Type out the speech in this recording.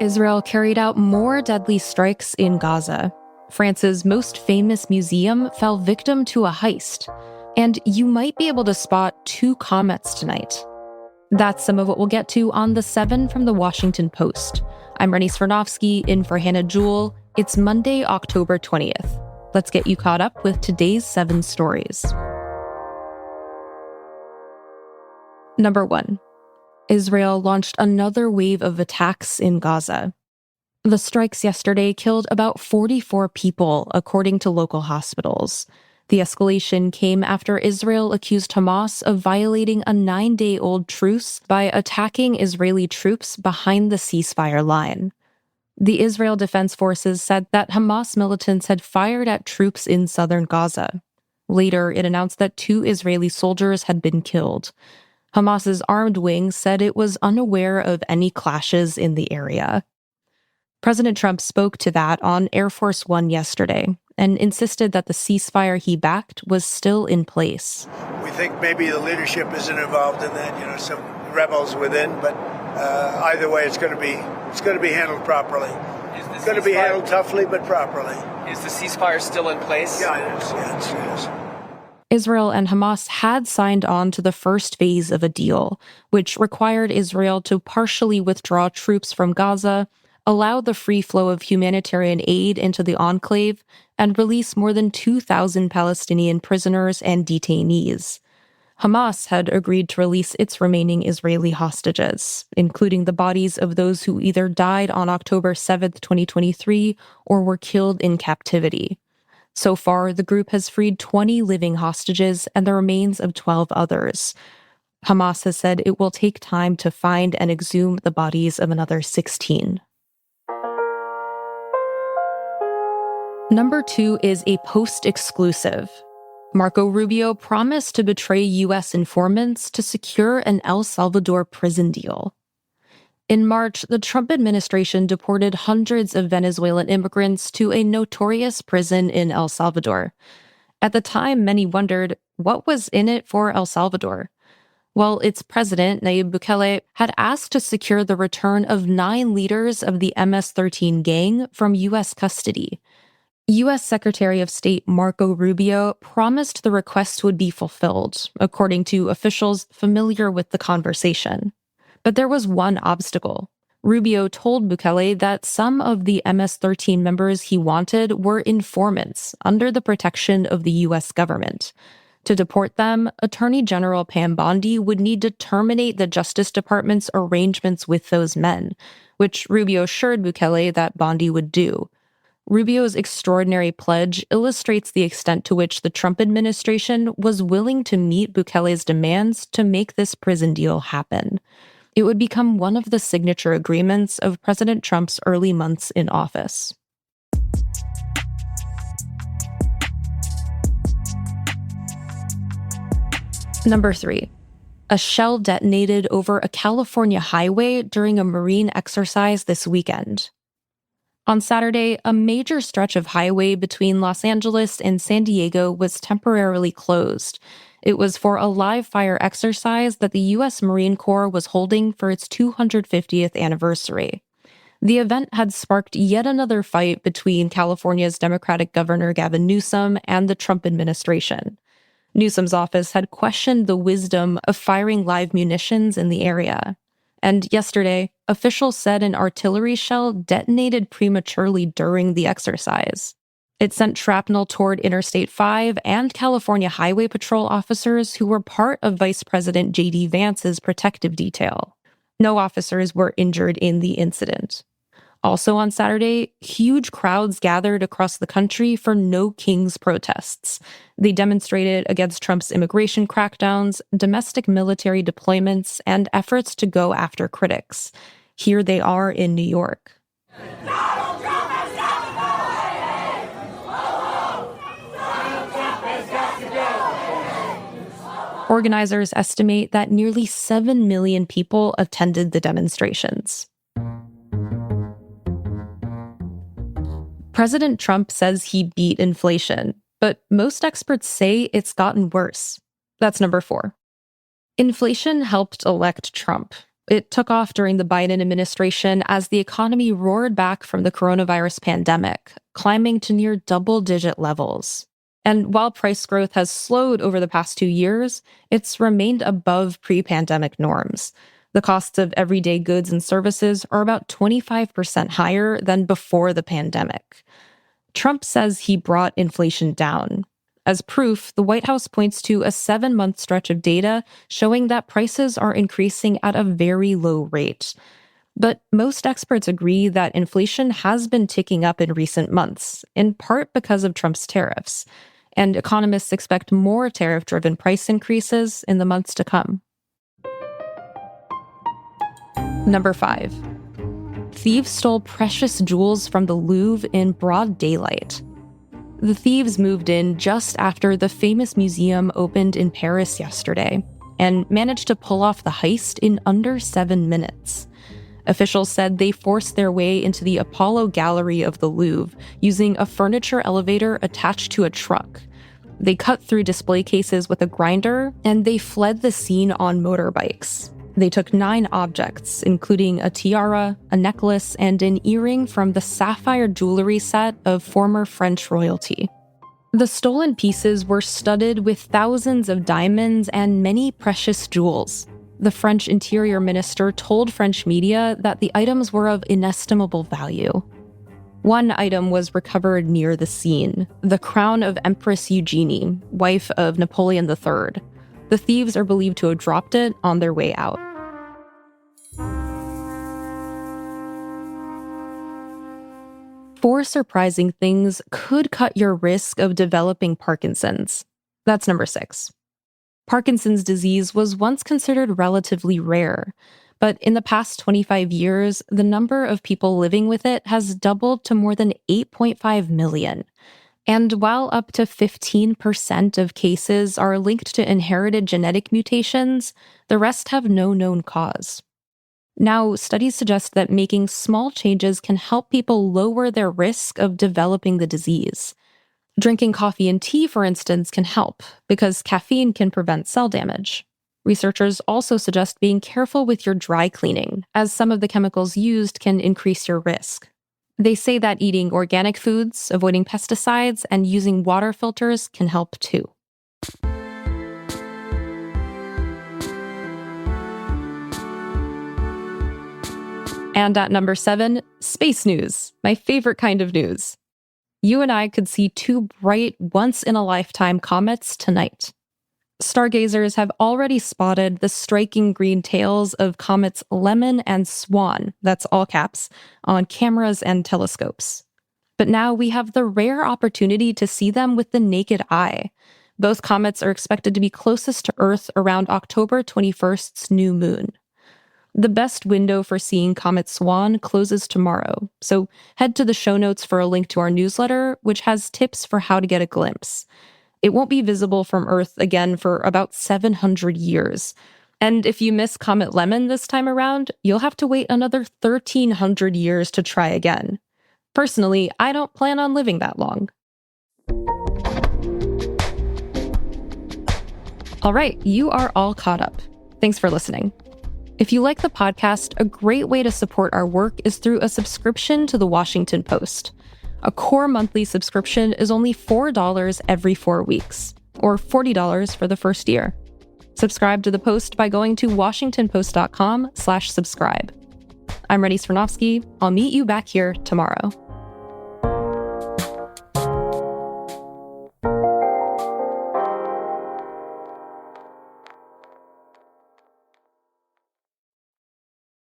Israel carried out more deadly strikes in Gaza. France's most famous museum fell victim to a heist. And you might be able to spot 2 comets tonight. That's some of what we'll get to on The 7 from The Washington Post. I'm Rennie Svirnovsky, in for Hannah Jewell. It's Monday, October 20th. Let's get you caught up with today's 7 stories. Number 1. Israel launched another wave of attacks in Gaza. The strikes yesterday killed about 44 people, according to local hospitals. The escalation came after Israel accused Hamas of violating a 9-day-old truce by attacking Israeli troops behind the ceasefire line. The Israel Defense Forces said that Hamas militants had fired at troops in southern Gaza. Later, it announced that 2 Israeli soldiers had been killed. Hamas's armed wing said it was unaware of any clashes in the area. President Trump spoke to that on Air Force One yesterday and insisted that the ceasefire he backed was still in place. We think maybe the leadership isn't involved in that, some rebels within, but either way, it's going to be handled properly. It's going to be handled toughly, but properly. Is the ceasefire still in place? Yeah, it is. It is. Israel and Hamas had signed on to the first phase of a deal, which required Israel to partially withdraw troops from Gaza, allow the free flow of humanitarian aid into the enclave, and release more than 2,000 Palestinian prisoners and detainees. Hamas had agreed to release its remaining Israeli hostages, including the bodies of those who either died on October 7th, 2023, or were killed in captivity. So far, the group has freed 20 living hostages and the remains of 12 others. Hamas has said it will take time to find and exhume the bodies of another 16. Number 2 is a Post exclusive. Marco Rubio promised to betray U.S. informants to secure an El Salvador prison deal. In March, the Trump administration deported hundreds of Venezuelan immigrants to a notorious prison in El Salvador. At the time, many wondered, what was in it for El Salvador? Well, its president, Nayib Bukele, had asked to secure the return of 9 leaders of the MS-13 gang from U.S. custody. U.S. Secretary of State Marco Rubio promised the request would be fulfilled, according to officials familiar with the conversation. But there was one obstacle. Rubio told Bukele that some of the MS-13 members he wanted were informants under the protection of the U.S. government. To deport them, Attorney General Pam Bondi would need to terminate the Justice Department's arrangements with those men, which Rubio assured Bukele that Bondi would do. Rubio's extraordinary pledge illustrates the extent to which the Trump administration was willing to meet Bukele's demands to make this prison deal happen. It would become one of the signature agreements of President Trump's early months in office. Number 3. A shell detonated over a California highway during a Marine exercise this weekend. On Saturday, a major stretch of highway between Los Angeles and San Diego was temporarily closed. It was for a live fire exercise that the U.S. Marine Corps was holding for its 250th anniversary. The event had sparked yet another fight between California's Democratic Governor Gavin Newsom and the Trump administration. Newsom's office had questioned the wisdom of firing live munitions in the area. And yesterday, officials said an artillery shell detonated prematurely during the exercise. It sent shrapnel toward Interstate 5 and California Highway Patrol officers who were part of Vice President J.D. Vance's protective detail. No officers were injured in the incident. Also on Saturday, huge crowds gathered across the country for No Kings protests. They demonstrated against Trump's immigration crackdowns, domestic military deployments, and efforts to go after critics. Here they are in New York. Organizers estimate that nearly 7 million people attended the demonstrations. President Trump says he beat inflation, but most experts say it's gotten worse. That's number 4. Inflation helped elect Trump. It took off during the Biden administration as the economy roared back from the coronavirus pandemic, climbing to near double-digit levels. And while price growth has slowed over the past 2 years, it's remained above pre-pandemic norms. The costs of everyday goods and services are about 25% higher than before the pandemic. Trump says he brought inflation down. As proof, the White House points to a 7-month stretch of data showing that prices are increasing at a very low rate. But most experts agree that inflation has been ticking up in recent months, in part because of Trump's tariffs. And economists expect more tariff-driven price increases in the months to come. Number 5. Thieves stole precious jewels from the Louvre in broad daylight. The thieves moved in just after the famous museum opened in Paris yesterday and managed to pull off the heist in under 7 minutes. Officials said they forced their way into the Apollo Gallery of the Louvre using a furniture elevator attached to a truck. They cut through display cases with a grinder, and they fled the scene on motorbikes. They took 9 objects, including a tiara, a necklace, and an earring from the sapphire jewelry set of former French royalty. The stolen pieces were studded with thousands of diamonds and many precious jewels. The French interior minister told French media that the items were of inestimable value. One item was recovered near the scene, the crown of Empress Eugenie, wife of Napoleon III. The thieves are believed to have dropped it on their way out. Four surprising things could cut your risk of developing Parkinson's. That's number 6. Parkinson's disease was once considered relatively rare, but in the past 25 years, the number of people living with it has doubled to more than 8.5 million. And while up to 15% of cases are linked to inherited genetic mutations, the rest have no known cause. Now, studies suggest that making small changes can help people lower their risk of developing the disease. Drinking coffee and tea, for instance, can help because caffeine can prevent cell damage. Researchers also suggest being careful with your dry cleaning, as some of the chemicals used can increase your risk. They say that eating organic foods, avoiding pesticides, and using water filters can help too. And at number 7, space news, my favorite kind of news. You and I could see 2 bright, once-in-a-lifetime comets tonight. Stargazers have already spotted the striking green tails of comets Lemon and Swan, that's all caps, on cameras and telescopes. But now we have the rare opportunity to see them with the naked eye. Both comets are expected to be closest to Earth around October 21st's new moon. The best window for seeing Comet Swan closes tomorrow, so head to the show notes for a link to our newsletter, which has tips for how to get a glimpse. It won't be visible from Earth again for about 700 years. And if you miss Comet Lemon this time around, you'll have to wait another 1,300 years to try again. Personally, I don't plan on living that long. All right, you are all caught up. Thanks for listening. If you like the podcast, a great way to support our work is through a subscription to The Washington Post. A core monthly subscription is only $4 every 4 weeks, or $40 for the first year. Subscribe to the Post by going to washingtonpost.com/subscribe. I'm Reddy Svirnovsky. I'll meet you back here tomorrow.